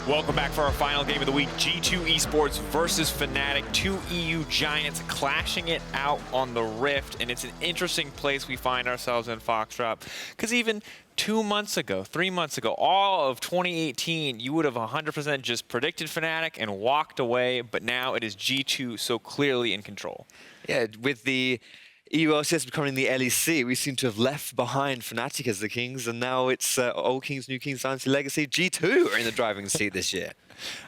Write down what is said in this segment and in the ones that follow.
Welcome back for our final game of the week. G2 Esports versus Fnatic. Two EU giants clashing it out on the Rift. And it's an interesting place we find ourselves in, Foxdrop. Because even 2 months ago, 3 months ago, all of 2018, you would have 100% just predicted Fnatic and walked away. But now it is G2 so clearly in control. Yeah, with the EU LCS becoming the LEC, we seem to have left behind Fnatic as the kings, and now it's old kings, new kings, Dynasty Legacy. G2 are in the driving seat this year.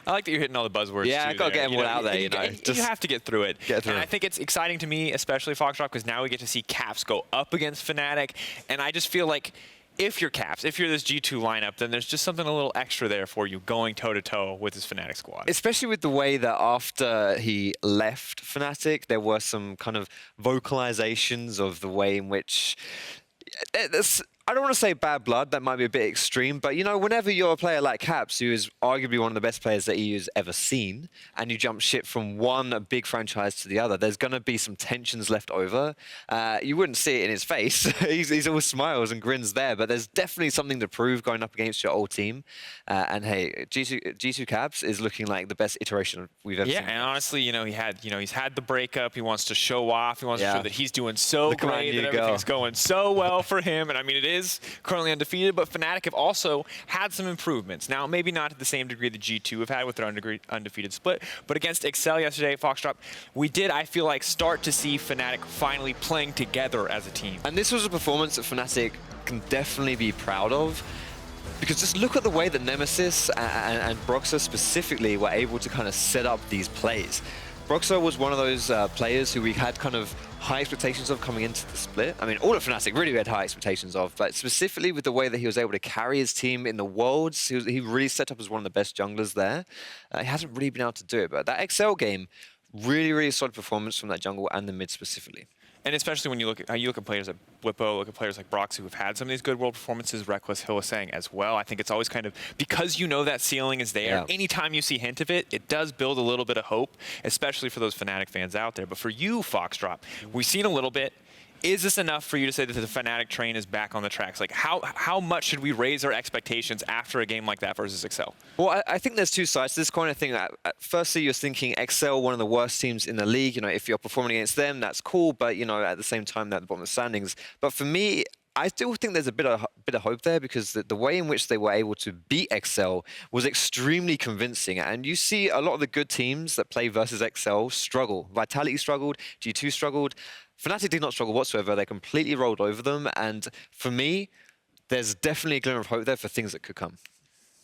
I like that you're hitting all the buzzwords. Yeah, I gotta get them all out there, you know. You have to get through it. And I think it's exciting to me, especially Foxdrop, because now we get to see Caps go up against Fnatic, and I just feel like if you're Caps, if you're this G2 lineup, then there's just something a little extra there for you going toe-to-toe with this Fnatic squad. Especially with the way that after he left Fnatic, there were some kind of vocalizations of the way in which... I don't want to say bad blood, that might be a bit extreme, but you know, whenever you're a player like Caps, who is arguably one of the best players that EU's ever seen, and you jump ship from one big franchise to the other, there's going to be some tensions left over. You wouldn't see it in his face. he's always smiles and grins there, but there's definitely something to prove going up against your old team. And hey, G2 Caps is looking like the best iteration we've ever seen. Yeah, and honestly, he's had the breakup. He wants to show off. He wants to show that he's doing so great, that everything's going so well for him. And I mean, it is currently undefeated, but Fnatic have also had some improvements. Now, maybe not to the same degree that G2 have had with their undefeated split, but against Excel yesterday, Foxdrop, we did, I feel like, start to see Fnatic finally playing together as a team. And this was a performance that Fnatic can definitely be proud of. Because just look at the way that Nemesis and Broxah specifically were able to kind of set up these plays. Broxah was one of those players who we had kind of high expectations of coming into the split. I mean, all of Fnatic really had high expectations of, but specifically with the way that he was able to carry his team in the Worlds, he really set up as one of the best junglers there. He hasn't really been able to do it, but that Excel game, really, really solid performance from that jungle and the mid specifically. And especially when you look at players like Bwipo, look at players like Broxah who have had some of these good world performances, Rekkles, Hylissang as well. I think it's always kind of, because you know that ceiling is there, anytime you see a hint of it, it does build a little bit of hope, especially for those Fnatic fans out there. But for you, Foxdrop, we've seen a little bit. Is this enough for you to say that the Fnatic train is back on the tracks? Like, how much should we raise our expectations after a game like that versus Excel? Well, I think there's two sides to this kind of thing. Firstly, you're thinking Excel, one of the worst teams in the league. You know, if you're performing against them, that's cool. But, you know, at the same time, they're at the bottom of the standings. But for me, I still think there's a bit of hope there, because the way in which they were able to beat Excel was extremely convincing. And you see a lot of the good teams that play versus Excel struggle. Vitality struggled, G2 struggled. Fnatic did not struggle whatsoever. They completely rolled over them. And for me, there's definitely a glimmer of hope there for things that could come.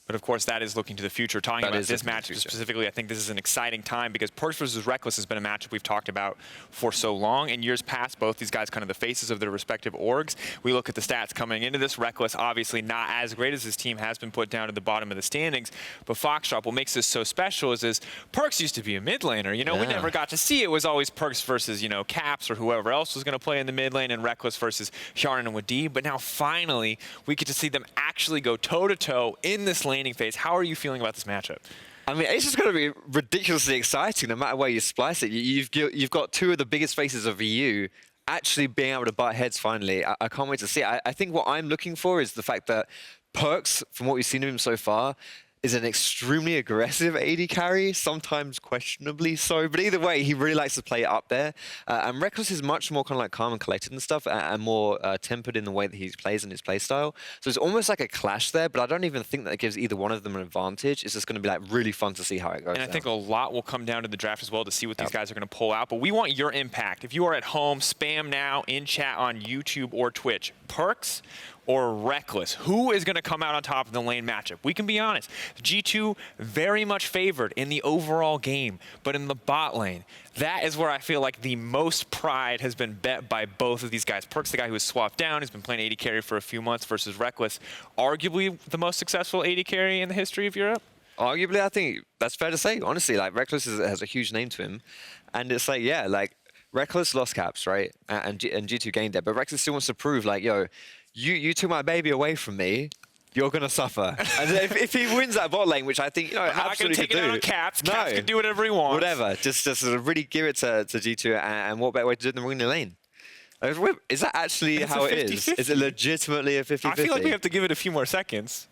But of course, that is looking to the future. Talking about this matchup specifically, I think this is an exciting time because Perkz versus Rekkles has been a matchup we've talked about for so long. In years past, both these guys kind of the faces of their respective orgs. We look at the stats coming into this. Rekkles obviously not as great as his team has been put down to the bottom of the standings. But Foxdrop, what makes this so special is Perkz used to be a mid laner. You know, we never got to see it. It was always Perkz versus, you know, Caps or whoever else was going to play in the mid lane, and Rekkles versus Ornn and VoD. But now finally, we get to see them actually go toe-to-toe in this laning phase. How are you feeling about this matchup? I mean, it's just going to be ridiculously exciting no matter where you splice it. You've got two of the biggest faces of EU actually being able to butt heads finally. I can't wait to see it. I think what I'm looking for is the fact that Perkz, from what we've seen of him so far, is an extremely aggressive AD carry, sometimes questionably so. But either way, he really likes to play it up there. And Rekkles is much more kind of like calm and collected and stuff, and more tempered in the way that he plays and his play style. So it's almost like a clash there, but I don't even think that gives either one of them an advantage. It's just going to be like really fun to see how it goes. And I think a lot will come down to the draft as well to see what these guys are going to pull out. But we want your impact. If you are at home, spam now in chat on YouTube or Twitch. Perkz or Rekkles? Who is going to come out on top of the lane matchup? We can be honest. G2 very much favored in the overall game, but in the bot lane, that is where I feel like the most pride has been bet by both of these guys. Perkz, the guy who was swapped down, has been playing AD carry for a few months, versus Rekkles, arguably the most successful AD carry in the history of Europe. Arguably, I think that's fair to say. Honestly, like Rekkles has a huge name to him, and it's like, yeah, like Rekkles lost Caps, right, and G2 gained it, but Rekkles still wants to prove, like, yo, you took my baby away from me, you're going to suffer. And if he wins that bot lane, which I think, you know, absolutely could do. I'm not going to take it out on Caps. Caps can do whatever he wants. Whatever. Just really give it to G2, and what better way to do it than winning the lane? Is that actually how it is? Is it legitimately a 50-50? I feel like we have to give it a few more seconds.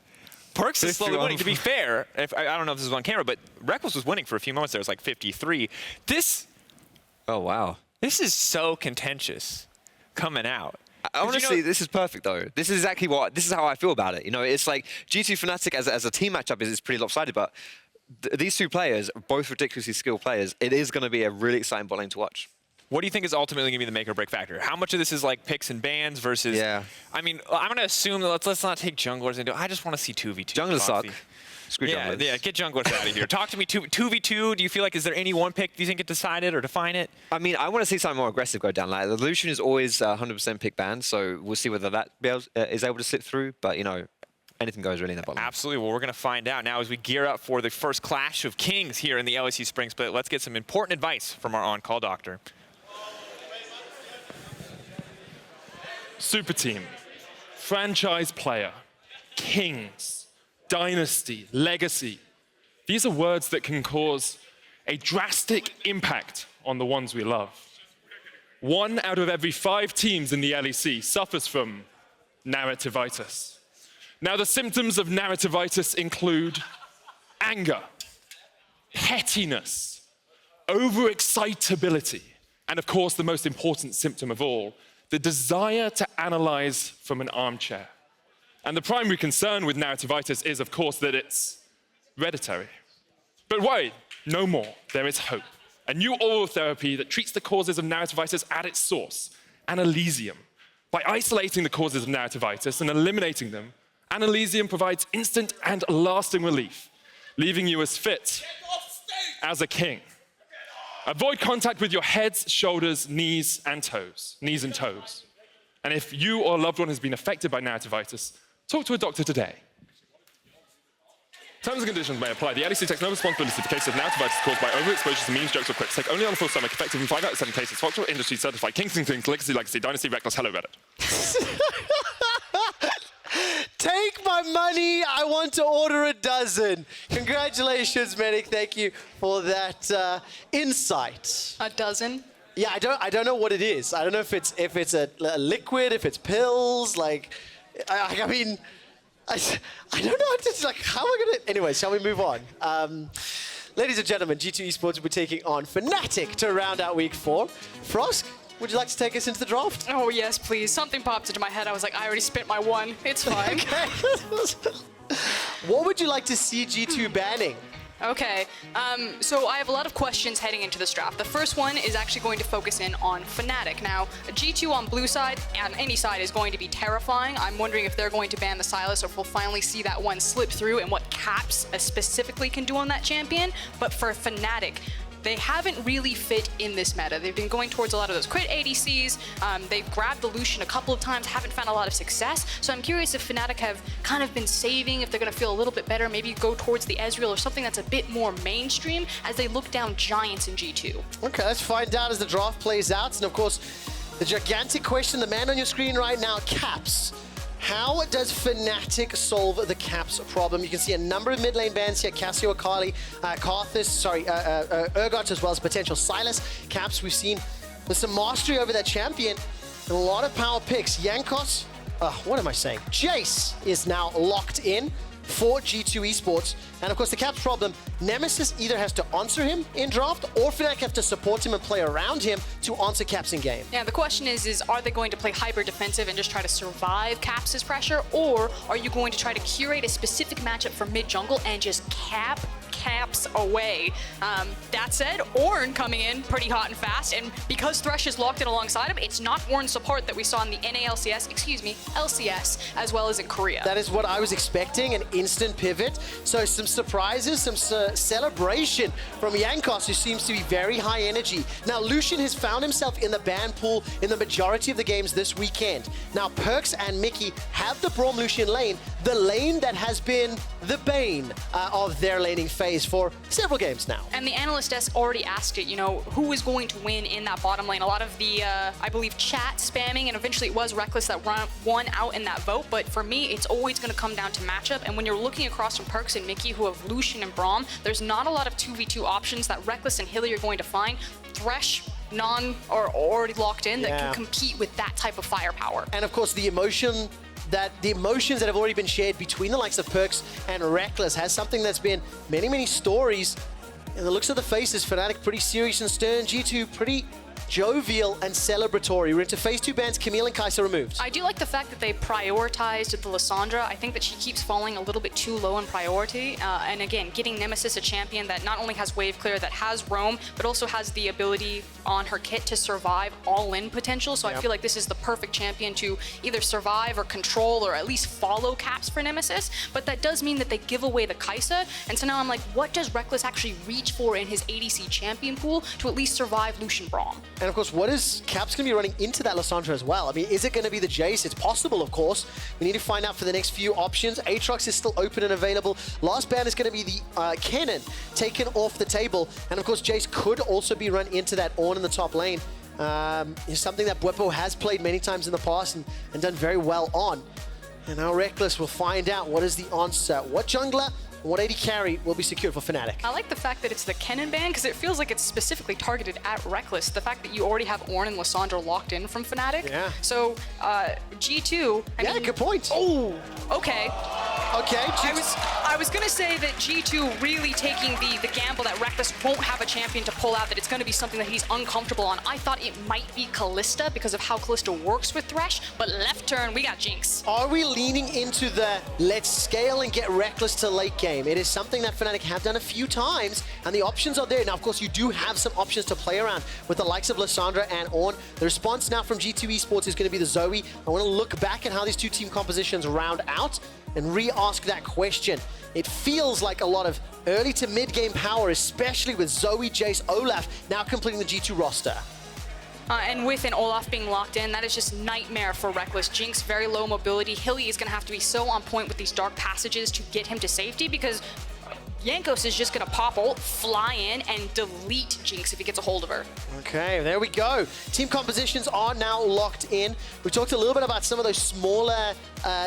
Perkz is slowly 51. winning. To be fair, I don't know if this is on camera, but Rekkles was winning for a few moments there. It was like 53. Oh, wow. This is so contentious coming out. Honestly, this is perfect, though. This is exactly this is how I feel about it. You know, it's like G2 Fnatic as a team matchup is pretty lopsided, but these two players, both ridiculously skilled players, it is going to be a really exciting bot lane to watch. What do you think is ultimately going to be the make or break factor? How much of this is like picks and bans versus... Yeah. I mean, I'm going to assume that let's not take junglers into... I just want to see 2v2. Junglers suck. Screw junglers. Yeah, get junglers out of here. Talk to me, 2v2. Do you feel like, is there any one pick do you think get decided or define it? I mean, I want to see something more aggressive go down. Like, the Lucian is always 100% pick ban, so we'll see whether that is able to slip through. But, you know, anything goes really in that bottom. Absolutely. Well, we're going to find out now as we gear up for the first clash of kings here in the LEC Spring Split. Let's get some important advice from our on-call doctor. Super team, franchise player, kings, dynasty, legacy. These are words that can cause a drastic impact on the ones we love. 1 out of every 5 teams in the LEC suffers from narrativitis. Now, the symptoms of narrativitis include anger, pettiness, overexcitability, and of course, the most important symptom of all, the desire to analyze from an armchair. And the primary concern with narrativitis is, of course, that it's hereditary. But worry, no more. There is hope. A new oral therapy that treats the causes of narrativitis at its source, Analysium. By isolating the causes of narrativitis and eliminating them, Analysium provides instant and lasting relief, leaving you as fit as a king. Avoid contact with your heads, shoulders, knees, and toes. And if you or a loved one has been affected by narrativitis, talk to a doctor today. Terms and conditions may apply. The LEC takes no responsibility for cases of narrativitis caused by overexposure to memes, jokes, or quips. Take only on a full stomach, effective in 5 out of 7 cases. Foxdrop Industry certified. Kings, Legacy, Dynasty, Rekkles. Hello, Reddit. Take my money, I want to order a dozen. Congratulations, Medic, thank you for that insight. A dozen? Yeah, I don't know what it is. I don't know if it's a liquid, if it's pills, like, I mean, I don't know, it's like, how am I gonna, anyway, shall we move on? Ladies and gentlemen, G2 Esports will be taking on Fnatic to round out week 4. Frosk, would you like to take us into the draft? Oh, yes, please. Something popped into my head. I was like, I already spent my 1. It's fine. Okay. What would you like to see G2 banning? Okay, so I have a lot of questions heading into this draft. The first one is actually going to focus in on Fnatic. Now, G2 on blue side, on any side, is going to be terrifying. I'm wondering if they're going to ban the Sylas or if we'll finally see that one slip through and what Caps specifically can do on that champion. But for Fnatic, they haven't really fit in this meta. They've been going towards a lot of those crit ADCs. They've grabbed the Lucian a couple of times, haven't found a lot of success. So I'm curious if Fnatic have kind of been saving, if they're gonna feel a little bit better, maybe go towards the Ezreal or something that's a bit more mainstream as they look down giants in G2. Okay, let's find out as the draft plays out. And of course, the gigantic question, the man on your screen right now, Caps. How does Fnatic solve the Caps problem? You can see a number of mid lane bans here. Cassio, Akali, Urgot, as well as potential Sylas. Caps, we've seen with some mastery over that champion. And a lot of power picks. Jankos, what am I saying? Jayce is now locked in for G2 Esports. And of course, the Caps problem, Nemesis either has to answer him in draft or Fnatic have to support him and play around him to answer Caps in game. Yeah, the question is are they going to play hyper defensive and just try to survive Caps' pressure, or are you going to try to curate a specific matchup for mid jungle and just cap Caps away? That said, Ornn coming in pretty hot and fast, and because Thresh is locked in alongside him, it's not Ornn's support that we saw in the LCS, as well as in Korea. That is what I was expecting, an instant pivot. So some surprises, some celebration from Jankos, who seems to be very high energy. Now, Lucian has found himself in the ban pool in the majority of the games this weekend. Now, Perkz and Mikyx have the Braum Lucian lane, the lane that has been the bane of their laning phase for several games now. And the analyst desk already asked it, you know, who is going to win in that bottom lane? A lot of the, I believe, chat spamming, and eventually it was Rekkles that won out in that vote. But for me, it's always going to come down to matchup. And when you're looking across from Perkz and Mikyx, who have Lucian and Braum, there's not a lot of 2v2 options that Rekkles and Hylissang are going to find. Thresh, or already locked in, that can compete with that type of firepower. And of course, the emotion that the emotions that have already been shared between the likes of Perkz and Rekkles has something that's been many, many stories. And the looks of the faces, Fnatic pretty serious and stern, G2 pretty jovial and celebratory. We're into phase 2 bans, Camille and Kai'Sa removed. I do like the fact that they prioritized the Lissandra. I think that she keeps falling a little bit too low in priority. And again, getting Nemesis a champion that not only has wave clear, that has roam, but also has the ability on her kit to survive all-in potential. So I feel like this is the perfect champion to either survive or control or at least follow caps for Nemesis. But that does mean that they give away the Kai'Sa. And so now I'm like, what does Rekkles actually reach for in his ADC champion pool to at least survive Lucian Braum? And of course, what is Caps going to be running into that Lissandra as well? I mean, is it going to be the Jayce? It's possible, of course. We need to find out for the next few options. Aatrox is still open and available. Last ban is going to be the Cannon taken off the table. And of course, Jayce could also be run into that Ornn in the top lane. It's something that Bwipo has played many times in the past and done very well on. And now Rekkles will find out what is the answer. What jungler? What AD carry will be secured for Fnatic? I like the fact that it's the Kennen ban because it feels like it's specifically targeted at Rekkles. The fact that you already have Ornn and Lissandra locked in from Fnatic. Yeah. So G2. I mean, good point. Oh, okay. Okay. I was gonna say that G2 really taking the gamble that Rekkles won't have a champion to pull out, that it's gonna be something that he's uncomfortable on. I thought it might be Kalista because of how Kalista works with Thresh, but left turn, we got Jinx. Are we leaning into the let's scale and get Rekkles to late game? It is something that Fnatic have done a few times, and the options are there. Now, of course, you do have some options to play around with the likes of Lissandra and Ornn. The response now from G2 Esports is going to be the Zoe. I want to look back at how these two team compositions round out and re-ask that question. It feels like a lot of early to mid-game power, especially with Zoe, Jayce, Olaf now completing the G2 roster. And with an Olaf being locked in, that is just nightmare for Rekkles. Jinx, very low mobility. Hilly is going to have to be so on point with these dark passages to get him to safety because Jankos is just going to pop ult, fly in, and delete Jinx if he gets a hold of her. Okay, there we go. Team compositions are now locked in. We talked a little bit about some of those smaller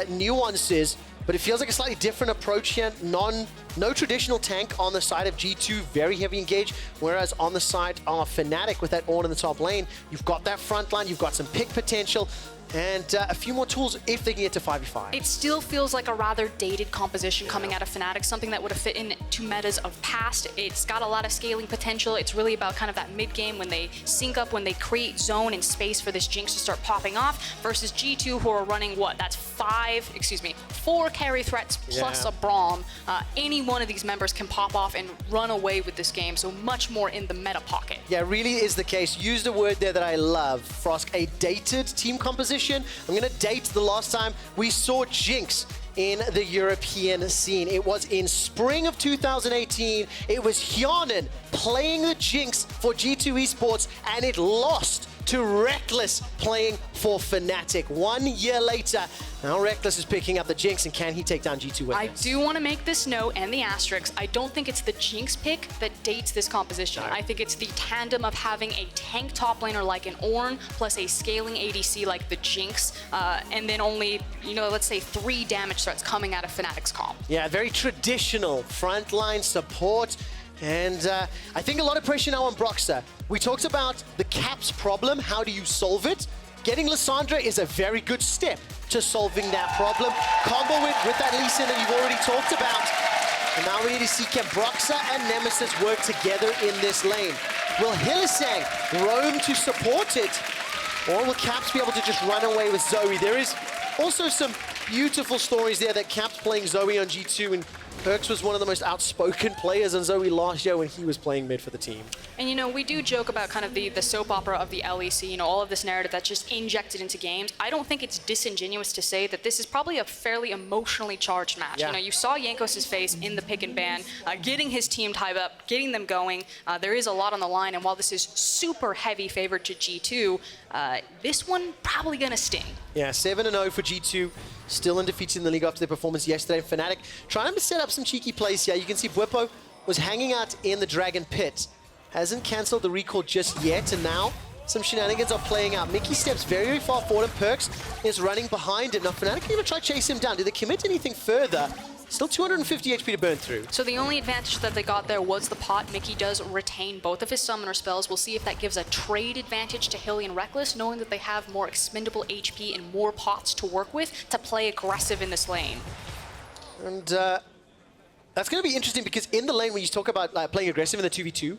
nuances, but it feels like a slightly different approach here. No traditional tank on the side of G2, very heavy engage, whereas on the side of Fnatic with that Ornn in the top lane, you've got that front line, you've got some pick potential, and a few more tools if they can get to 5v5. It still feels like a rather dated composition coming out of Fnatic, something that would have fit into metas of past. It's got a lot of scaling potential. It's really about kind of that mid-game when they sync up, when they create zone and space for this Jinx to start popping off, versus G2 who are running what? That's 4 carry threats plus a Braum. Any one of these members can pop off and run away with this game, so much more in the meta pocket. Yeah, it really is the case. Use the word there that I love, Frosk, a dated team composition. I'm going to date the last time we saw Jinx in the European scene. It was in spring of 2018. It was Hjarnan playing the Jinx for G2 Esports, and it lost to Rekkles playing for Fnatic. 1 year later, now Rekkles is picking up the Jinx, and can he take down G2 with I this? do want to make this note and the asterisk. I don't think it's the Jinx pick that dates this composition. I think it's the tandem of having a tank top laner like an Ornn plus a scaling ADC like the Jinx, and then only, let's say 3 damage threats coming out of Fnatic's comp. Yeah, very traditional frontline support. And I think a lot of pressure now on Broxah. We talked about the caps problem. How do you solve it? Getting Lissandra is a very good step to solving that problem. Combo with that Lucian that you've already talked about. And now we need to see can Broxah and Nemesis work together in this lane. Will Hylissang roam to support it? Or will Caps be able to just run away with Zoe? There is also some beautiful stories there that Caps playing Zoe on G2, and Perkz was one of the most outspoken players on Zoe last year when he was playing mid for the team. And we do joke about kind of the soap opera of the LEC, all of this narrative that's just injected into games. I don't think it's disingenuous to say that this is probably a fairly emotionally charged match. Yeah. You saw Jankos' face in the pick and ban, getting his team tied up, getting them going. There is a lot on the line, and while this is super heavy favored to G2, this one probably gonna sting. Yeah, 7-0 for G2. Still undefeated in the league after their performance yesterday. Fnatic trying to set up some cheeky plays here. You can see Bwipo was hanging out in the Dragon Pit. Hasn't cancelled the recall just yet, and now some shenanigans are playing out. Mikyx steps very, very far forward, and Perkz is running behind it. Now Fnatic are going to try to chase him down. Do they commit anything further? Still 250 HP to burn through. So the only advantage that they got there was the pot. Mikyx does retain both of his summoner spells. We'll see if that gives a trade advantage to Hyli and Rekkles, knowing that they have more expendable HP and more pots to work with to play aggressive in this lane. And that's going to be interesting because in the lane, when you talk about playing aggressive in the 2v2,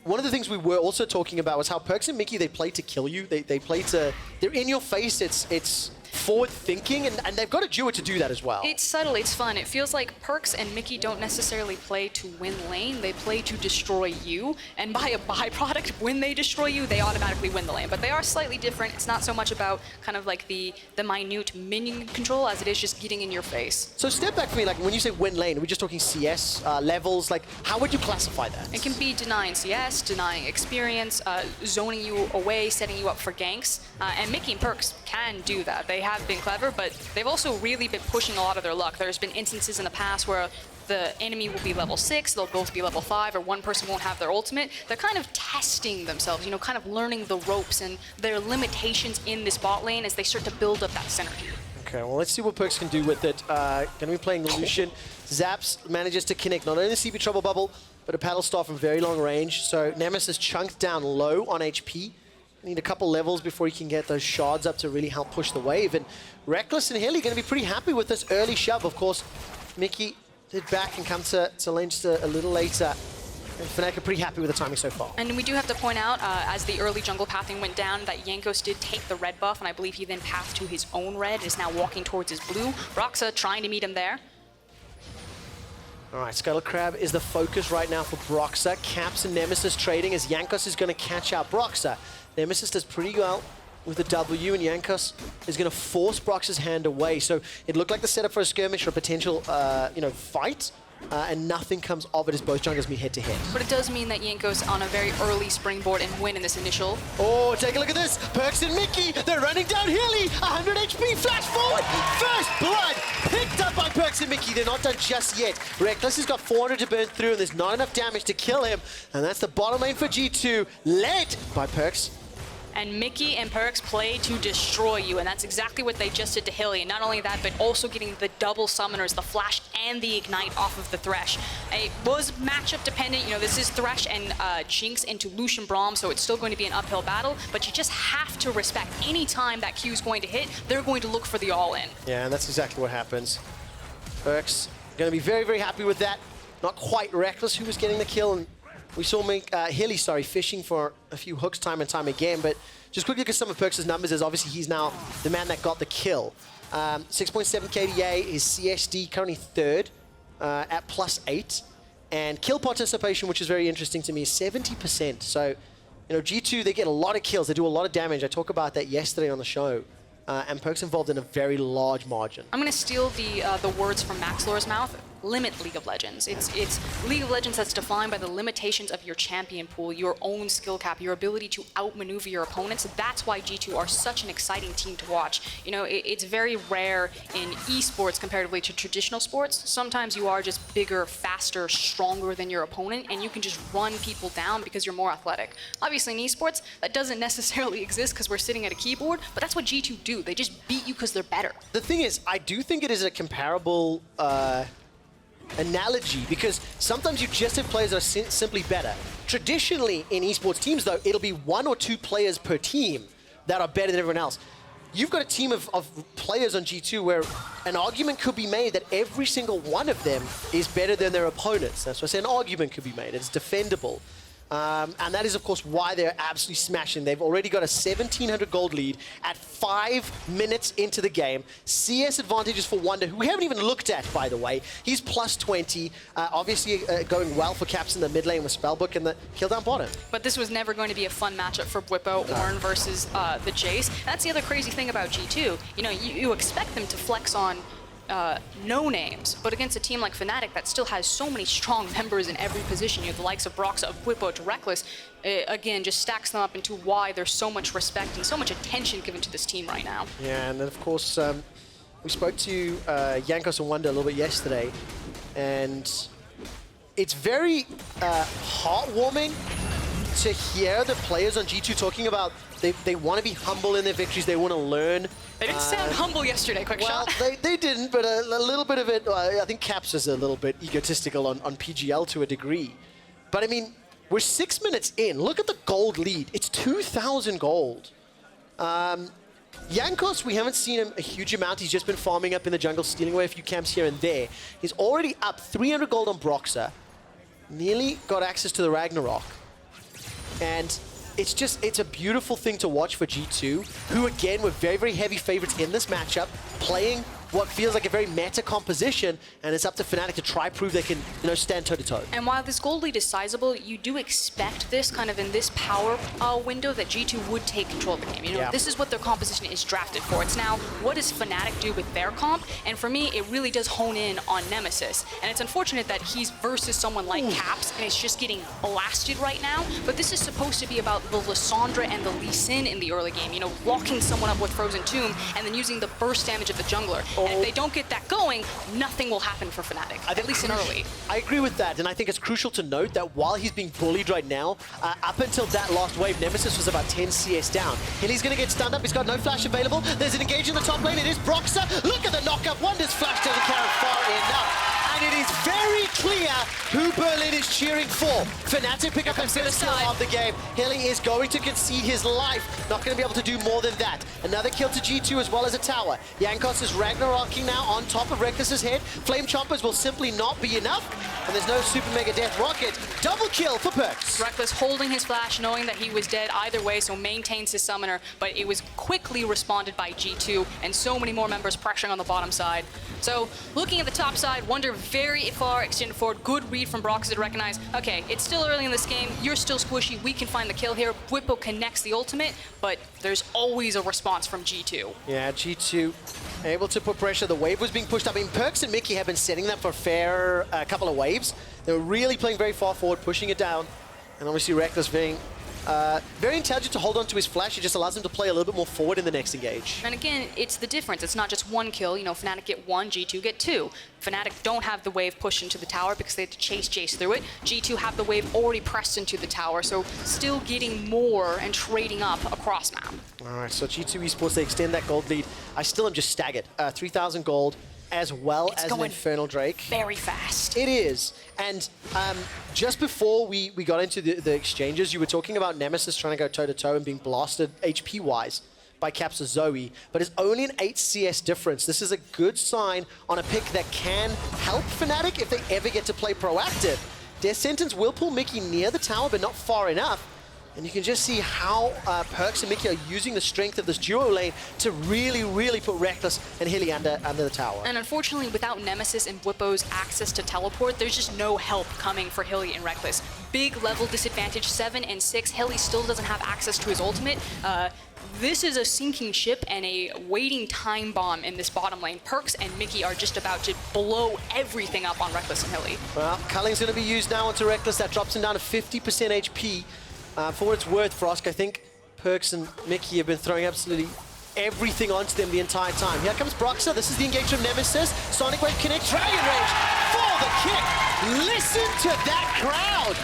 one of the things we were also talking about was how Perkz and Mikyx, they play to kill you. They play to... They're in your face. It's forward thinking, and they've got a duo to do that as well. It's subtle, it's fun. It feels like Perkz and Mikyx don't necessarily play to win lane, they play to destroy you, and by a byproduct, when they destroy you, they automatically win the lane. But they are slightly different. It's not so much about kind of like the minute minion control as it is just getting in your face. So step back for me, like when you say win lane, are we just talking CS levels? Like, how would you classify that? It can be denying CS, denying experience, zoning you away, setting you up for ganks, and Mikyx and Perkz can do that. They have been clever, but they've also really been pushing a lot of their luck. There's been instances in the past where the enemy will be level 6, they'll both be level 5, or one person won't have their ultimate. They're kind of testing themselves, you know, kind of learning the ropes and their limitations in this bot lane as they start to build up that synergy. Okay, well, let's see what Perkz can do with it. Going to be playing Lucian. Zaps manages to connect not only the CB Trouble Bubble, but a Paddle Star from very long range. So Nemesis chunked down low on HP. Need a couple levels before he can get those shards up to really help push the wave. And Rekkles and Hyli going to be pretty happy with this early shove. Of course, Mikyx did back and come to lane just a little later. And Fnatic are pretty happy with the timing so far. And we do have to point out, as the early jungle pathing went down, that Jankos did take the red buff, and I believe he then pathed to his own red, is now walking towards his blue. Broxah trying to meet him there. All right, Scuttle Crab is the focus right now for Broxah. Caps and Nemesis trading as Jankos is going to catch out Broxah. Nemesis does pretty well with the W, and Jankos is going to force Broxah's hand away. So it looked like the setup for a skirmish or a potential, fight, and nothing comes of it as both junglers meet head-to-head. But it does mean that Jankos on a very early springboard and win in this initial. Oh, take a look at this. Perkz and Mikyx, they're running down Hyli. 100 HP, flash forward. First blood picked up by Perkz and Mikyx. They're not done just yet. Rekkles has got 400 to burn through, and there's not enough damage to kill him. And that's the bottom lane for G2, led by Perkz. And Mikyx and Perkz play to destroy you, and that's exactly what they just did to Hyli. And not only that, but also getting the double summoners, the flash and the ignite off of the Thresh. It was matchup dependent. You know, this is Thresh and Jinx into Lucian Braum, so it's still going to be an uphill battle, but you just have to respect any time that Q is going to hit, they're going to look for the all-in. Yeah, and that's exactly what happens. Perkz going to be very, very happy with that. Not quite Rekkles who was getting the kill, and we saw Hyli, fishing for a few hooks time and time again, but just quickly look at some of Perkz' numbers, as obviously he's now the man that got the kill. 6.7 KDA, his CSD currently third at +8, and kill participation, which is very interesting to me, is 70%. So, you know, G2, they get a lot of kills, they do a lot of damage. I talked about that yesterday on the show. And Perkz involved in a very large margin. I'm going to steal the words from Maxlor's mouth. Limit League of Legends. It's League of Legends that's defined by the limitations of your champion pool, your own skill cap, your ability to outmaneuver your opponents. That's why G2 are such an exciting team to watch. You know, it's very rare in esports comparatively to traditional sports. Sometimes you are just bigger, faster, stronger than your opponent, and you can just run people down because you're more athletic. Obviously in esports, that doesn't necessarily exist because we're sitting at a keyboard, but that's what G2 do. They just beat you because they're better. The thing is, I do think it is a comparable analogy, because sometimes you just have players that are simply better. Traditionally in esports teams, though, it'll be 1 or 2 players per team that are better than everyone else. You've got a team of players on G2 where an argument could be made that every single one of them is better than their opponents. That's why I say an argument could be made. It's defendable. And that is, of course, why they're absolutely smashing. They've already got a 1,700 gold lead at 5 minutes into the game. CS advantages for Wunder, who we haven't even looked at, by the way. He's +20. Obviously going well for Caps in the mid lane with Spellbook and the kill down bottom. But this was never going to be a fun matchup for Bwipo, Ornn versus the Jayce. That's the other crazy thing about G2. You know, you expect them to flex on no names, but against a team like Fnatic that still has so many strong members in every position, you have the likes of Broxah, of Bwipo to Rekkles, again, just stacks them up into why there's so much respect and so much attention given to this team right now. Yeah, and then of course, we spoke to Jankos and Wunder a little bit yesterday, and it's very heartwarming to hear the players on G2 talking about they want to be humble in their victories, they want to learn. They didn't sound humble yesterday, Quickshot. Well, they didn't, but a little bit of it, I think Caps is a little bit egotistical on PGL to a degree. But I mean, we're 6 minutes in. Look at the gold lead. It's 2,000 gold. Jankos, we haven't seen him a huge amount. He's just been farming up in the jungle, stealing away a few camps here and there. He's already up 300 gold on Broxah. Nearly got access to the Ragnarok. And it's a beautiful thing to watch for G2, who again were very, very heavy favorites in this matchup, playing what feels like a very meta composition, and it's up to Fnatic to try prove they can, stand toe-to-toe. And while this gold lead is sizable, you do expect this kind of in this power window that G2 would take control of the game. This is what their composition is drafted for. It's now, what does Fnatic do with their comp? And for me, it really does hone in on Nemesis. And it's unfortunate that he's versus someone like Caps, and it's just getting blasted right now. But this is supposed to be about the Lissandra and the Lee in the early game, locking someone up with Frozen Tomb, and then using the burst damage of the jungler. And if they don't get that going, nothing will happen for Fnatic, at least in early. I agree with that, and I think it's crucial to note that while he's being bullied right now, up until that last wave, Nemesis was about 10 CS down. Hilly's going to get stunned up. He's got no flash available. There's an engage in the top lane. It is Broxah. Look at the knockup. Wunder's flash doesn't carry far enough. And it is very clear who Berlin is cheering for. Fnatic pick up a first kill of the game. Hilly is going to concede his life. Not going to be able to do more than that. Another kill to G2 as well as a tower. Jankos is Ragnarocking now on top of Rekkles' head. Flame Chompers will simply not be enough. And there's no Super Mega Death Rocket. Double kill for Perkz. Rekkles holding his flash, knowing that he was dead either way, so maintains his summoner. But it was quickly responded by G2, and so many more members pressuring on the bottom side. So looking at the top side, Wunder very far extended forward. Good read from Broxah to recognize, okay, it's still early in this game. You're still squishy. We can find the kill here. Bwipo connects the ultimate, but there's always a response from G2. Yeah, G2 able to put pressure. The wave was being pushed up. I mean, Perkz and Mikyx have been setting that for a fair couple of waves. They were really playing very far forward, pushing it down. And obviously Rekkles being very intelligent to hold on to his flash. It just allows him to play a little bit more forward in the next engage. And again, it's the difference. It's not just one kill. Fnatic get one, G2 get two. Fnatic don't have the wave pushed into the tower because they had to chase Jayce through it. G2 have the wave already pressed into the tower, so still getting more and trading up across map. All right, so G2 Esports, they extend that gold lead. I still am just staggered. 3,000 gold, as well as an Infernal Drake. Very fast. It is. And just before we got into the exchanges, you were talking about Nemesis trying to go toe-to-toe and being blasted HP-wise by Caps' Zoe, but it's only an 8 CS difference. This is a good sign on a pick that can help Fnatic if they ever get to play proactive. Their sentence will pull Mikyx near the tower, but not far enough. And you can just see how Perkz and Mikyx are using the strength of this duo lane to really, really put Rekkles and Hilly under the tower. And unfortunately, without Nemesis and Bwipo's access to teleport, there's just no help coming for Hilly and Rekkles. Big level disadvantage, 7 and 6. Hilly still doesn't have access to his ultimate. This is a sinking ship and a waiting time bomb in this bottom lane. Perkz and Mikyx are just about to blow everything up on Rekkles and Hilly. Well, Culling's going to be used now onto Rekkles. That drops him down to 50% HP. For what it's worth, Frosk, I think Perkz and Mikyx have been throwing absolutely everything onto them the entire time. Here comes Broxah. This is the engage from Nemesis. Sonic Wave connects. Dragon Rage for the kick. Listen to that crowd.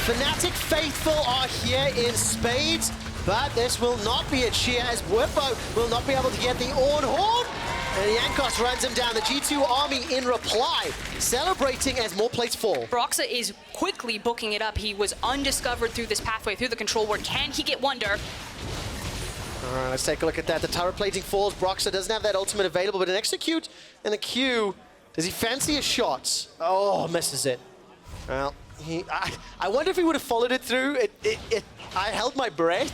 Fnatic faithful are here in spades, but this will not be a cheer as Bwipo will not be able to get the Ornn Horn. And Jankos runs him down. The G2 army in reply, celebrating as more plates fall. Broxah is quickly booking it up. He was undiscovered through this pathway, through the control ward. Can he get Wunder? All right, let's take a look at that. The turret plating falls. Broxah doesn't have that ultimate available, but an execute and a Q. Does he fancy his shots? Oh, misses it. Well, I wonder if he would have followed it through. I held my breath.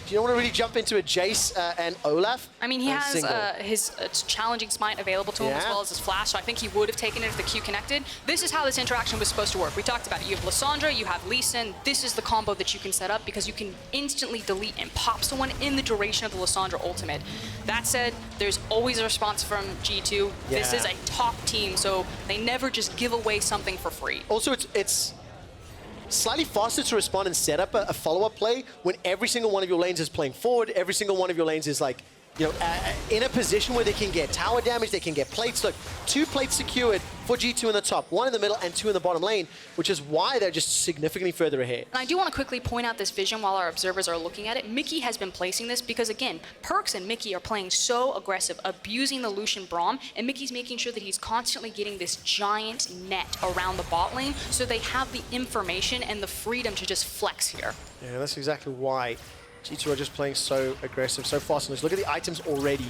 Do you don't want to really jump into a Jayce and Olaf? I mean, he has his challenging smite available to him as well as his flash, so I think he would have taken it if the Q connected. This is how this interaction was supposed to work. We talked about it. You have Lissandra, you have Lucian. This is the combo that you can set up because you can instantly delete and pop someone in the duration of the Lissandra ultimate. That said, there's always a response from G2. Yeah. This is a top team, so they never just give away something for free. Also, it's slightly faster to respond and set up a follow-up play when every single one of your lanes is playing forward, every single one of your lanes is like in a position where they can get tower damage, they can get plates. Look, 2 plates secured for G2 in the top, 1 in the middle and 2 in the bottom lane, which is why they're just significantly further ahead. And I do want to quickly point out this vision while our observers are looking at it. Mikyx has been placing this because, again, Perkz and Mikyx are playing so aggressive, abusing the Lucian Braum, and Mikyx's making sure that he's constantly getting this giant net around the bot lane, so they have the information and the freedom to just flex here. Yeah, that's exactly why G2 are just playing so aggressive, so fast. And look at the items already.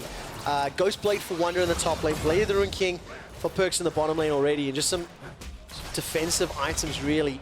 Ghost Blade for Wunder in the top lane, Blade of the Rune King for Perkz in the bottom lane already, and just some defensive items really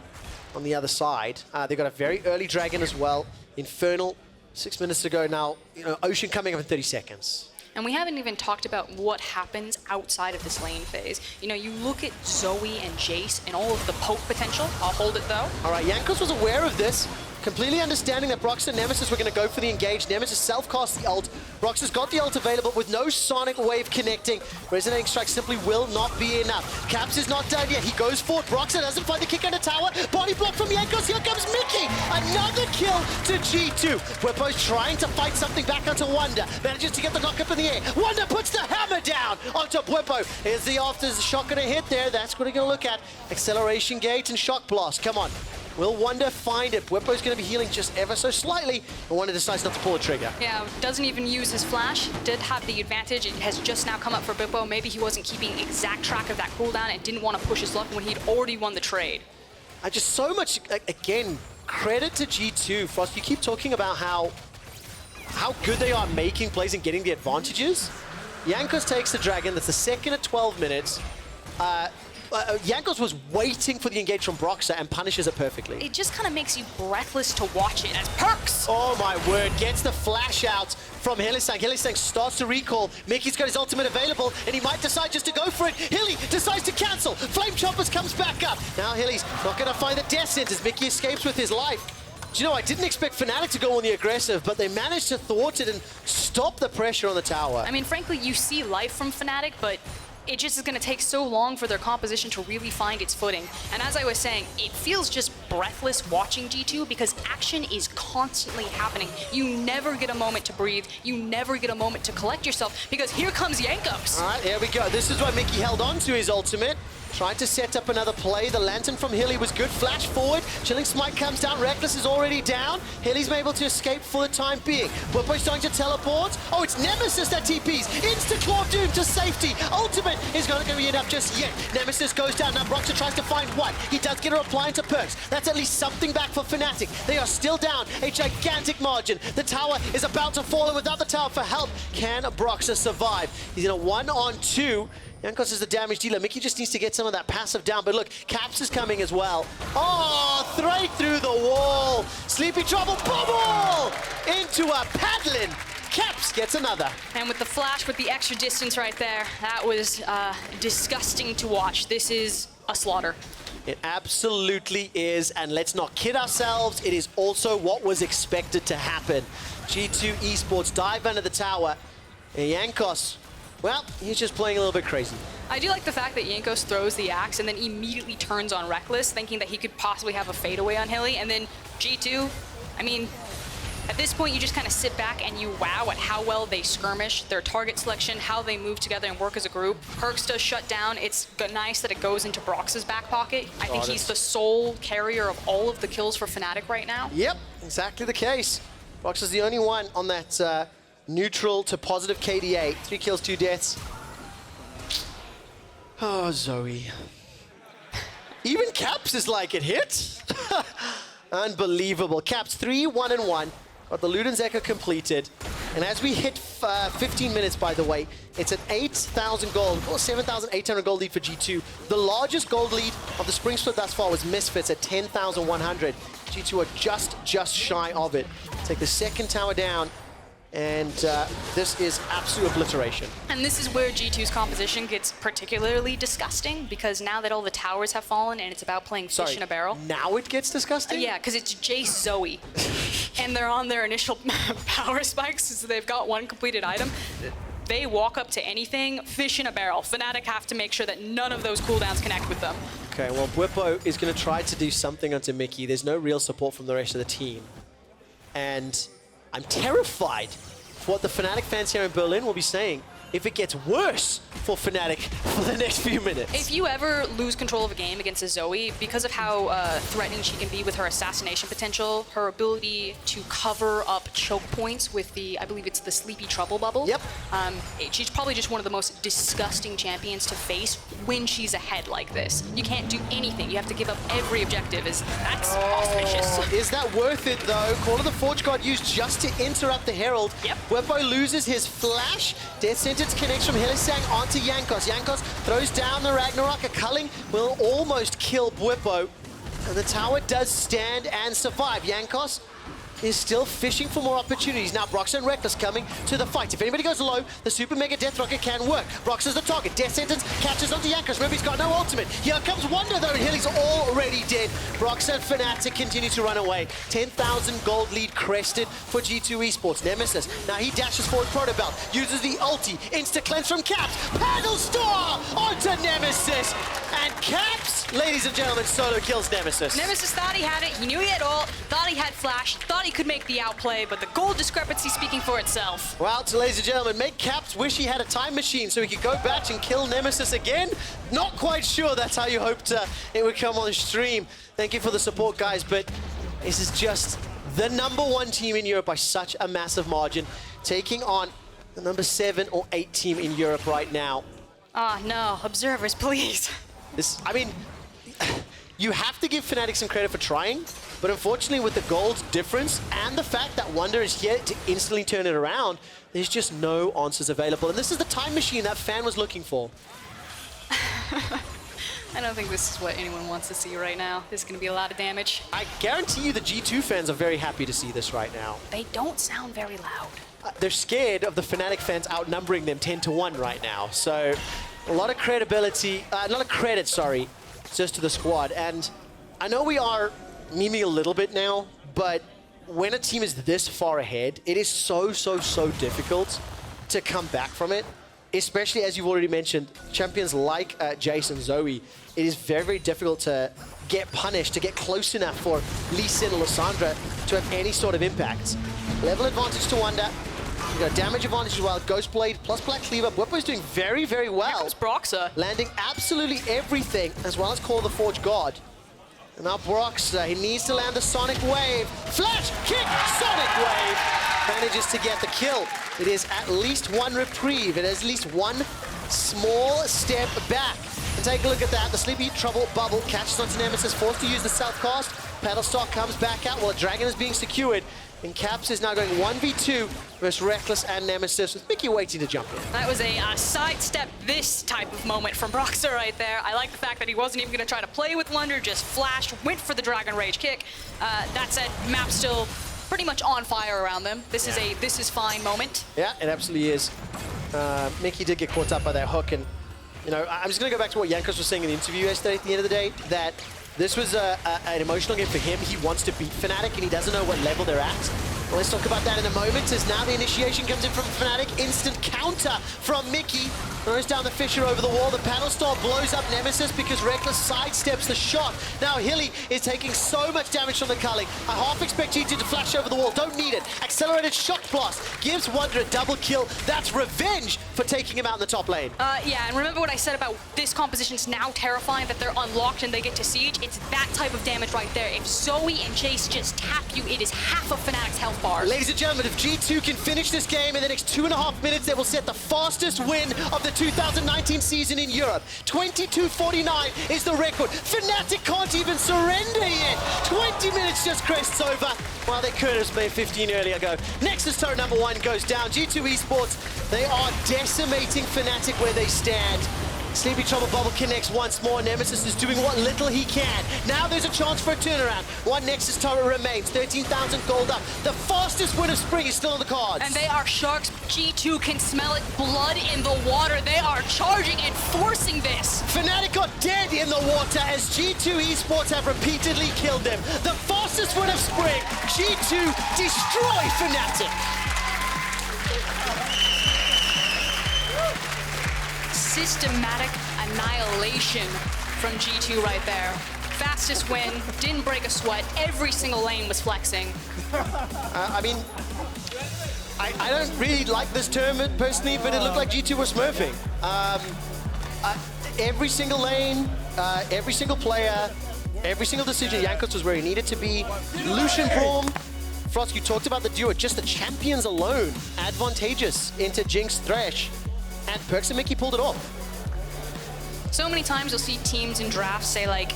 on the other side. They've got a very early dragon as well. Infernal, 6 minutes to go now. Ocean coming up in 30 seconds. And we haven't even talked about what happens outside of this lane phase. You look at Zoe and Jayce and all of the poke potential. I'll hold it though. All right, Jankos was aware of this. Completely understanding that Broxah and Nemesis were going to go for the engage. Nemesis self-cast the ult. Broxah's got the ult available with no Sonic Wave connecting. Resonating Strike simply will not be enough. Caps is not done yet. He goes for it. Broxah doesn't find the kick on the tower. Body block from Jankos. Here comes Mikyx. Another kill to G2. Bwipo's trying to fight something back onto Wunder. Manages to get the knock up in the air. Wunder puts the hammer down onto Bwipo. Here's the shot going to hit there. That's what we're going to look at. Acceleration gate and shock blast. Come on. Will Wunder find it? Bwipo's going to be healing just ever so slightly, and Wunder decides not to pull the trigger. Yeah, doesn't even use his flash. Did have the advantage. It has just now come up for Bwipo. Maybe he wasn't keeping exact track of that cooldown and didn't want to push his luck when he'd already won the trade. Just so much, again, credit to G2. Frost, you keep talking about how good they are making plays and getting the advantages. Jankos takes the dragon. That's the second at 12 minutes. Jankos was waiting for the engage from Broxah and punishes it perfectly. It just kind of makes you breathless to watch it as Perkz. Oh my word, gets the flash out from Hylissang. Hylissang starts to recall. Mikyx's got his ultimate available, and he might decide just to go for it. Hilly decides to cancel. Flame Choppers comes back up. Now Hilly's not going to find the death sentence. Mikyx escapes with his life. Do you know, I didn't expect Fnatic to go on the aggressive, but they managed to thwart it and stop the pressure on the tower. I mean, frankly, you see life from Fnatic, but it just is going to take so long for their composition to really find its footing. And as I was saying, it feels just breathless watching G2 because action is constantly happening. You never get a moment to breathe. You never get a moment to collect yourself because here comes Jankos. All right, here we go. This is why Mikyx held on to his ultimate. Tried to set up another play. The Lantern from Hilly was good. Flash forward. Chilling Smite comes down. Rekkles is already down. Hilly's able to escape for the time being. Bwipo's starting to teleport. Oh, it's Nemesis that TPs. Instant Claw of Doom to safety. Ultimate is not going to be enough just yet. Nemesis goes down. Now Broxah tries to find one. He does get a reply into Perkz. That's at least something back for Fnatic. They are still down a gigantic margin. The tower is about to fall, and without the tower for help, can Broxah survive? He's in a 1-on-2. Jankos is the damage dealer. Mikyx just needs to get some of that passive down. But look, Caps is coming as well. Oh, straight through the wall. Sleepy Trouble bubble into a paddling. Caps gets another. And with the flash, with the extra distance right there, that was disgusting to watch. This is a slaughter. It absolutely is. And let's not kid ourselves. It is also what was expected to happen. G2 Esports dive under the tower. And Jankos, well, he's just playing a little bit crazy. I do like the fact that Jankos throws the axe and then immediately turns on Rekkles, thinking that he could possibly have a fadeaway on Hilly. And then G2, I mean, at this point, you just kind of sit back and you wow at how well they skirmish, their target selection, how they move together and work as a group. Perkz does shut down. It's nice that it goes into Broxah's back pocket. I think he's the sole carrier of all of the kills for Fnatic right now. Yep, exactly the case. Broxah's the only one on that neutral to positive KDA. 3 kills, 2 deaths. Oh, Zoe. Even Caps is like, it hit? Unbelievable. Caps 3-1-1. Got the Luden's Echo completed. And as we hit 15 minutes, by the way, it's an 8,000 gold, or 7,800 gold lead for G2. The largest gold lead of the Spring Split thus far was Misfits at 10,100. G2 are just shy of it. Take the second tower down. And this is absolute obliteration. And this is where G2's composition gets particularly disgusting, because now that all the towers have fallen and it's about playing fish in a barrel. Now it gets disgusting? Yeah, because it's Jayce Zoe. And they're on their initial power spikes, so they've got one completed item. They walk up to anything, fish in a barrel. Fnatic have to make sure that none of those cooldowns connect with them. Okay, well, Bwipo is going to try to do something onto Mikyx. There's no real support from the rest of the team. And I'm terrified what the Fnatic fans here in Berlin will be saying if it gets worse for Fnatic for the next few minutes. If you ever lose control of a game against a Zoe, because of how threatening she can be with her assassination potential, her ability to cover up choke points with the, I believe it's the Sleepy Trouble bubble. Yep. She's probably just one of the most disgusting champions to face when she's ahead like this. You can't do anything. You have to give up every objective. That's auspicious. Is that worth it though? Call of the Forge God used just to interrupt the Herald. Yep. Bwipo loses his flash. Death Sentence connects from Hylissang onto Jankos. Jankos throws down the Ragnarok. A culling will almost kill Bwipo. And the tower does stand and survive. Jankos is still fishing for more opportunities. Now Broxah and Rekkles coming to the fight. If anybody goes low, the Super Mega Death Rocket can work. Broxah's the target. Death Sentence catches onto Jankos. Remember, he's got no ultimate. Here comes Wunder though, and Hilly's already dead. Broxah and Fnatic continue to run away. 10,000 gold lead crested for G2 Esports. Nemesis, now he dashes forward Protobelt, uses the ulti, insta-cleanse from Caps. Paddle Star onto Nemesis. And Caps, ladies and gentlemen, solo kills Nemesis. Nemesis thought he had it. He knew he had ult, thought he had flash, thought he could make the outplay, but the gold discrepancy speaking for itself. Well, so ladies and gentlemen, make Caps wish he had a time machine so he could go back and kill Nemesis again. Not quite sure that's how you hoped it would come on stream. Thank you for the support, guys, but this is just the #1 team in Europe by such a massive margin, taking on the number 7 or 8 team in Europe right now. Ah, no, observers, please. I mean, you have to give Fnatic some credit for trying, but unfortunately with the gold difference and the fact that Wunder is here to instantly turn it around, there's just no answers available. And this is the time machine that fan was looking for. I don't think this is what anyone wants to see right now. There's going to be a lot of damage. I guarantee you the G2 fans are very happy to see this right now. They don't sound very loud. They're scared of the Fnatic fans outnumbering them 10-1 right now. So a lot of credibility, a lot of credit, sorry, just to the squad. And I know we are memeing a little bit now, but when a team is this far ahead, it is so difficult to come back from it. Especially, as you've already mentioned, champions like Jayce and Zoe, it is very difficult to get punished, to get close enough for Lee and Lissandra to have any sort of impact. Level advantage to Wunder. You got damage advantage as well. Ghostblade plus Black Cleaver. Bwipo is doing very well. Here comes Broxah. Landing absolutely everything, as well as Call the Forge God. And now Broxah, he needs to land the Sonic Wave. Flash, kick, Sonic Wave. Manages to get the kill. It is at least one reprieve. It is at least one small step back. And take a look at that. The Sleepy Trouble bubble catches onto Nemesis, forced to use the South cast. Paddle Star comes back out while the Dragon is being secured. And Caps is now going 1v2 versus Rekkles and Nemesis, with Mikyx waiting to jump in. That was a sidestep this type of moment from Broxah right there. I like the fact that he wasn't even going to try to play with Wunder, just flashed, went for the Dragon Rage kick. That said, map still pretty much on fire around them. This is a this is fine moment. Yeah, it absolutely is. Mikyx did get caught up by that hook, and you know, I'm just going to go back to what Jankos was saying in the interview yesterday at the end of the day, that this was an emotional game for him. He wants to beat Fnatic, and he doesn't know what level they're at. Well, let's talk about that in a moment, as now the initiation comes in from Fnatic. Instant counter from Mikyx. Throws down the Fissure over the wall. The Paddle Star blows up Nemesis because Rekkles sidesteps the shot. Now Hilly is taking so much damage from the culling. I half expect G2 to flash over the wall. Don't need it. Accelerated Shock Blast gives Wunder a double kill. That's revenge for taking him out in the top lane. Yeah, and remember what I said about this composition's now terrifying, that they're unlocked and they get to siege? It's that type of damage right there. If Zoe and Jayce just tap you, it is half of Fnatic's health bar. Ladies and gentlemen, if G2 can finish this game in the next 2.5 minutes, they will set the fastest win of the 2019 season in Europe. 22:49 is the record. Fnatic can't even surrender yet. 20 minutes just crests over. Well, they could have made 15 earlier ago. Nexus turret #1 goes down. G2 Esports, they are decimating Fnatic where they stand. Sleepy Trouble bubble connects once more. Nemesis is doing what little he can. Now there's a chance for a turnaround. One Nexus turret remains. 13,000 gold up. The fastest win of spring is still on the cards. And they are sharks. G2 can smell it. Blood in the water. They are charging and forcing this. Fnatic are dead in the water as G2 Esports have repeatedly killed them. The fastest win of spring. G2 destroy Fnatic. Systematic annihilation from G2 right there. Fastest win, didn't break a sweat, every single lane was flexing. I mean, I don't really like this term personally, but it looked like G2 was smurfing. Every single lane, every single player, every single decision, Jankos was where he needed to be. Lucian, Braum, Frost, you talked about the duo, just the champions alone, advantageous into Jinx, Thresh, and Perkz and Mikyx pulled it off. So many times you'll see teams in drafts say like,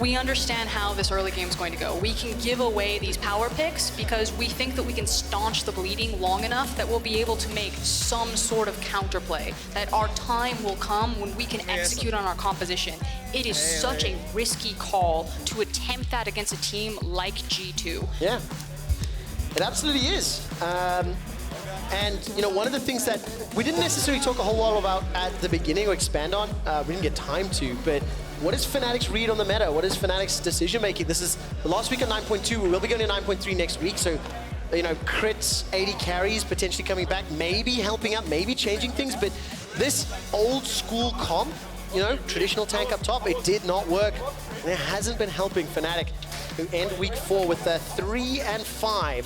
we understand how this early game is going to go. We can give away these power picks because we think that we can staunch the bleeding long enough that we'll be able to make some sort of counterplay, that our time will come when we can execute on our composition. It is such a risky call to attempt that against a team like G2. Yeah, it absolutely is. And you know, one of the things that we didn't necessarily talk a whole lot about at the beginning or expand on, we didn't get time to, but what is Fnatic's read on the meta? What is Fnatic's decision making? This is the last week of 9.2. We will be going to 9.3 next week. So, you know, crits, 80 carries potentially coming back, maybe helping out, maybe changing things. But this old school comp, you know, traditional tank up top, it did not work. And it hasn't been helping Fnatic, who end week 4 with a 3-5.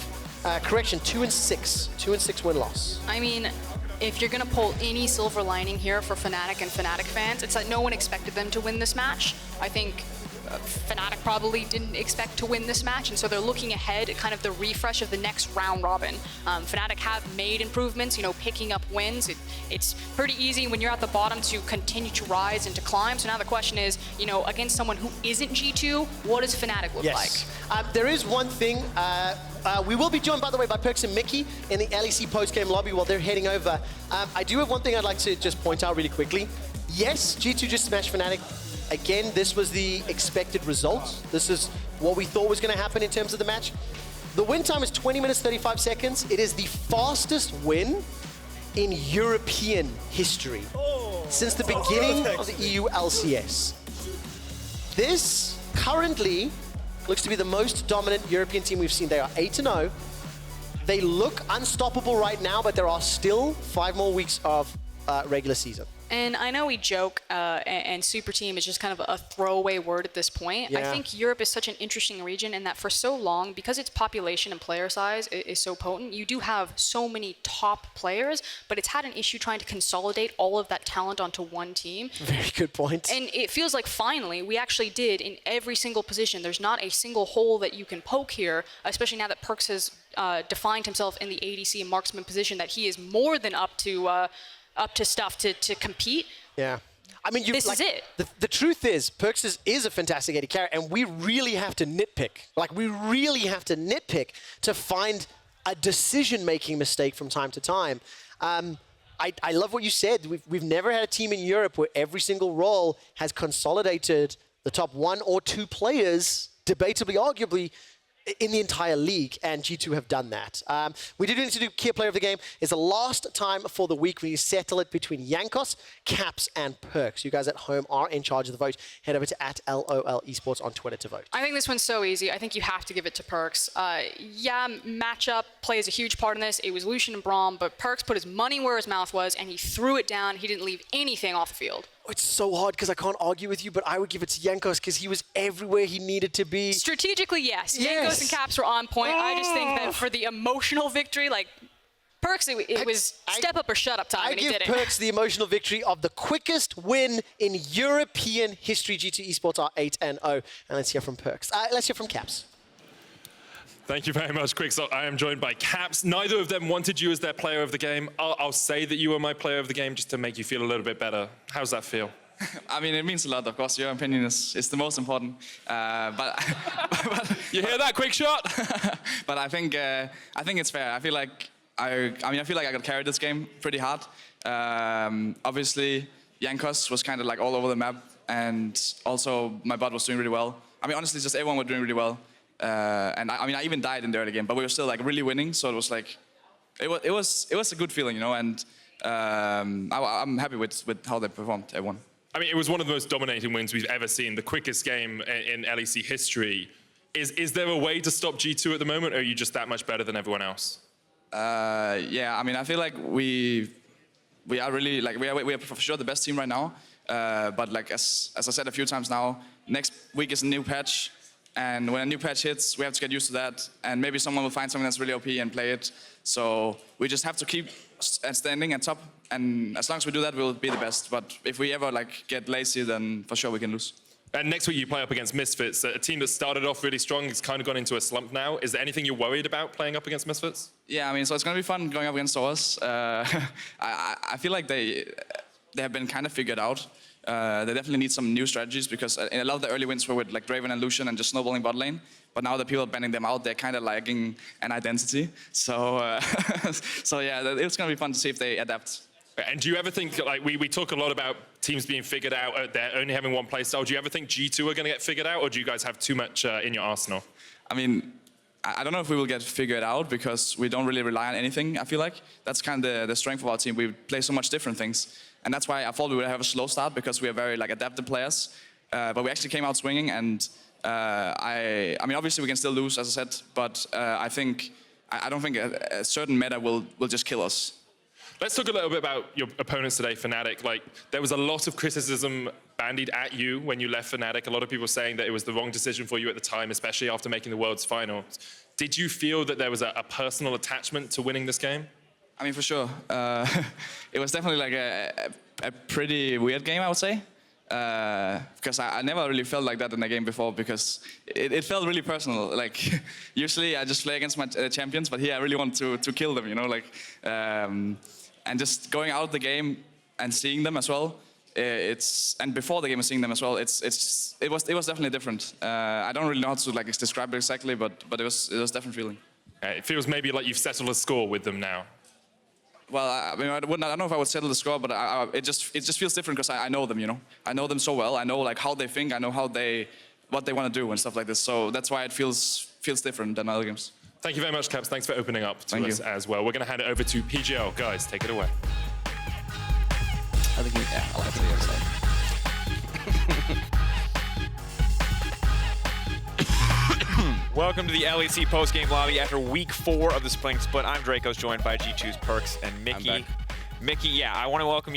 Correction, 2-6. 2-6 win-loss. I mean, if you're gonna pull any silver lining here for Fnatic and Fnatic fans, it's that no one expected them to win this match. I think Fnatic probably didn't expect to win this match, and so they're looking ahead at kind of the refresh of the next round robin. Fnatic have made improvements, you know, picking up wins. It's pretty easy when you're at the bottom to continue to rise and to climb. So now the question is, you know, against someone who isn't G2, what does Fnatic look like? There is one thing. We will be joined, by the way, by Perkz and Mikyx in the LEC post-game lobby while they're heading over. I do have one thing I'd like to just point out really quickly. Yes, G2 just smashed Fnatic. Again, this was the expected result. This is what we thought was going to happen in terms of the match. The win time is 20 minutes, 35 seconds. It is the fastest win in European history since the beginning of the EU LCS. This currently looks to be the most dominant European team we've seen. They are 8-0. They look unstoppable right now, but there are still 5 more weeks of regular season. And I know we joke, and super team is just kind of a throwaway word at this point. Yeah. I think Europe is such an interesting region in that for so long, because its population and player size is so potent, you do have so many top players, but it's had an issue trying to consolidate all of that talent onto one team. Very good point. And it feels like finally we actually did in every single position. There's not a single hole that you can poke here, especially now that Perkz has defined himself in the ADC and marksman position, that he is more than up to stuff to compete. Yeah. I mean, this is it. The truth is, Perkz is a fantastic AD carry, and we really have to nitpick. Like, we really have to nitpick to find a decision-making mistake from time to time. I love what you said. We've never had a team in Europe where every single role has consolidated the top 1 or 2 players, debatably, arguably, in the entire league, and G2 have done that. We do need to do key player of the game. It's the last time for the week. We settle it between Jankos, Caps, and Perkz. You guys at home are in charge of the vote. Head over to @LOL Esports on Twitter to vote. I think this one's so easy. I think you have to give it to Perkz. Yeah, matchup plays a huge part in this. It was Lucian and Braum, but Perkz put his money where his mouth was, and he threw it down. He didn't leave anything off the field. It's so hard because I can't argue with you, but I would give it to Jankos because he was everywhere he needed to be. Strategically, yes. Jankos and Caps were on point. I just think that for the emotional victory, like, Perkz, it was step up or shut up time, and he did it. I give Perkz the emotional victory of the quickest win in European history. G2 Esports are 8-0. And let's hear from Perkz. Let's hear from Caps. Thank you very much, Quickshot. I am joined by Caps. Neither of them wanted you as their player of the game. I'll say that you were my player of the game just to make you feel a little bit better. How's that feel? I mean, it means a lot, of course. Your opinion is the most important. But you hear that, Quickshot? But I think it's fair. I feel like I got carried this game pretty hard. Obviously, Jankos was kind of like all over the map, and also my bot was doing really well. I mean, honestly, just everyone was doing really well. And I even died in the early game, but we were still like really winning. So it was like, it was a good feeling, you know. And I'm happy with how they performed, everyone. I mean, it was one of the most dominating wins we've ever seen. The quickest game in LEC history. Is there a way to stop G2 at the moment, or are you just that much better than everyone else? Yeah, I mean, I feel like we are really like we are for sure the best team right now. But like as I said a few times now, next week is a new patch. And when a new patch hits, we have to get used to that. And maybe someone will find something that's really OP and play it. So we just have to keep standing at top. And as long as we do that, we'll be the best. But if we ever get lazy, then for sure we can lose. And next week you play up against Misfits, a team that started off really strong. It's kind of gone into a slump now. Is there anything you're worried about playing up against Misfits? Yeah, I mean, so it's going to be fun going up against Source. I feel like they have been kind of figured out. They definitely need some new strategies because in a lot of the early wins were with Draven and Lucian and just snowballing bot lane. But now that people are banning them out, they're kind of lacking an identity. So, so yeah, it's going to be fun to see if they adapt. And do you ever think, we talk a lot about teams being figured out, they're only having one play style. Do you ever think G2 are going to get figured out, or do you guys have too much in your arsenal? I mean, I don't know if we will get figured out because we don't really rely on anything, I feel like. That's kind of the strength of our team. We play so much different things. And that's why I thought we would have a slow start because we are very adaptive players. But we actually came out swinging, and I mean, obviously we can still lose, as I said, but I don't think a certain meta will just kill us. Let's talk a little bit about your opponents today, Fnatic. There was a lot of criticism bandied at you when you left Fnatic. A lot of people saying that it was the wrong decision for you at the time, especially after making the World's Finals. Did you feel that there was a personal attachment to winning this game? I mean, for sure. It was definitely a pretty weird game, I would say. Because I never really felt like that in a game before because it felt really personal. Usually I just play against my champions, but here I really want to kill them, you know, and just going out of the game and seeing them as well. And before the game and seeing them as well, it was definitely different. I don't really know how to describe it exactly, but it was a different feeling. It feels maybe like you've settled a score with them now. Well, I mean, I don't know if I would settle the score, but it just feels different because I know them, you know. I know them so well. I know how they think. I know what they want to do and stuff like this. So that's why it feels different than other games. Thank you very much, Caps. Thanks for opening up to us as well. We're going to hand it over to PGL. Guys, take it away. I think I like the other side. Welcome to the LEC post-game lobby after week 4 of the Spring Split. I'm Drakos, joined by G2's Perkz and Mikyx. Mikyx, yeah, I want to welcome you